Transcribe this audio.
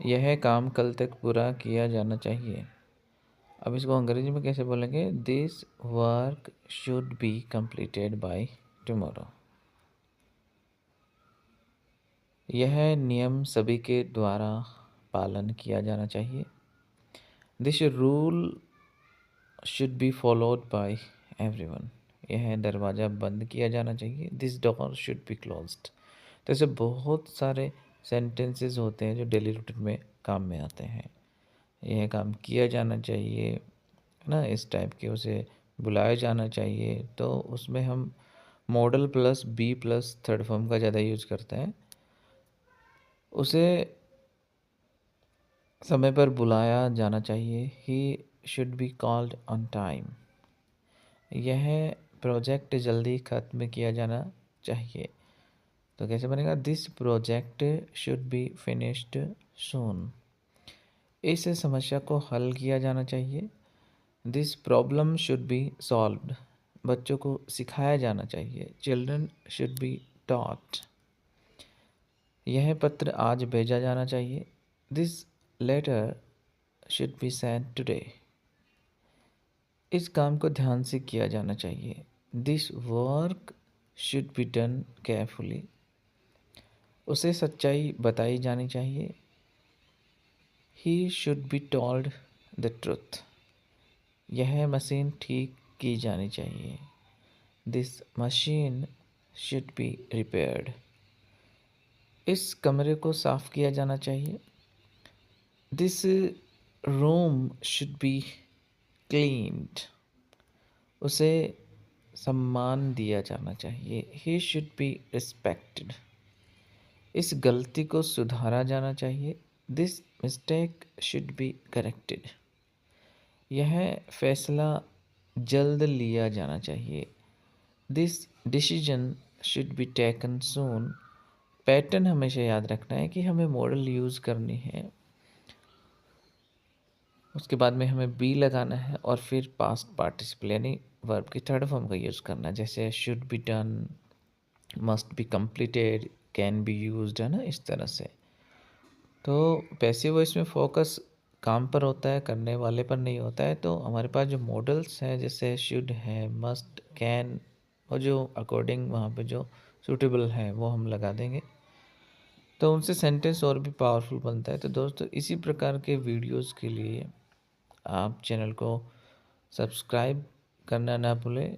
यह काम कल तक पूरा किया जाना चाहिए। अब इसको अंग्रेजी में कैसे बोलेंगे? This work should be completed by tomorrow. यह नियम सभी के द्वारा पालन किया जाना चाहिए। This rule should be followed by everyone. यह दरवाज़ा बंद किया जाना चाहिए। This door should be closed. तो ऐसे बहुत सारे सेंटेंसेस होते हैं जो डेली रूटीन में काम में आते हैं। यह काम किया जाना चाहिए, है ना, इस टाइप के उसे बुलाया जाना चाहिए। तो उसमें हम model plus B plus third form का ज़्यादा यूज़ करते हैं। उसे समय पर बुलाया जाना चाहिए। He should be called on time. यह प्रोजेक्ट जल्दी ख़त्म किया जाना चाहिए। तो कैसे बनेगा? This project should be finished soon. इस समस्या को हल किया जाना चाहिए। This problem should be solved. बच्चों को सिखाया जाना चाहिए। Children should be taught. यह पत्र आज भेजा जाना चाहिए। This letter should be sent today. इस काम को ध्यान से किया जाना चाहिए। This work should be done carefully. उसे सच्चाई बताई जानी चाहिए। He should be told the truth. यह मशीन ठीक की जानी चाहिए। This machine should be repaired. इस कमरे को साफ किया जाना चाहिए। This room should be cleaned. उसे सम्मान दिया जाना चाहिए। He should be respected. इस गलती को सुधारा जाना चाहिए। This mistake should be corrected. यह फैसला जल्द लिया जाना चाहिए। This decision should be taken soon. Pattern हमेशा याद रखना है कि हमें मॉडल यूज़ करनी है, उसके बाद में हमें बी लगाना है और फिर पास्ट पार्टिसिपल यानी वर्ब की थर्ड फॉर्म का यूज़ करना है। जैसे should be done, must be completed, can be used, है ना, इस तरह से। तो पैसिव वॉइस में फोकस काम पर होता है, करने वाले पर नहीं होता है। तो हमारे पास जो मॉडल्स हैं जैसे शुड है, मस्ट, कैन, और जो अकॉर्डिंग वहाँ पे जो सूटेबल है वो हम लगा देंगे, तो उनसे सेंटेंस और भी पावरफुल बनता है। तो दोस्तों इसी प्रकार के वीडियोस के लिए आप चैनल को सब्सक्राइब करना ना भूलें।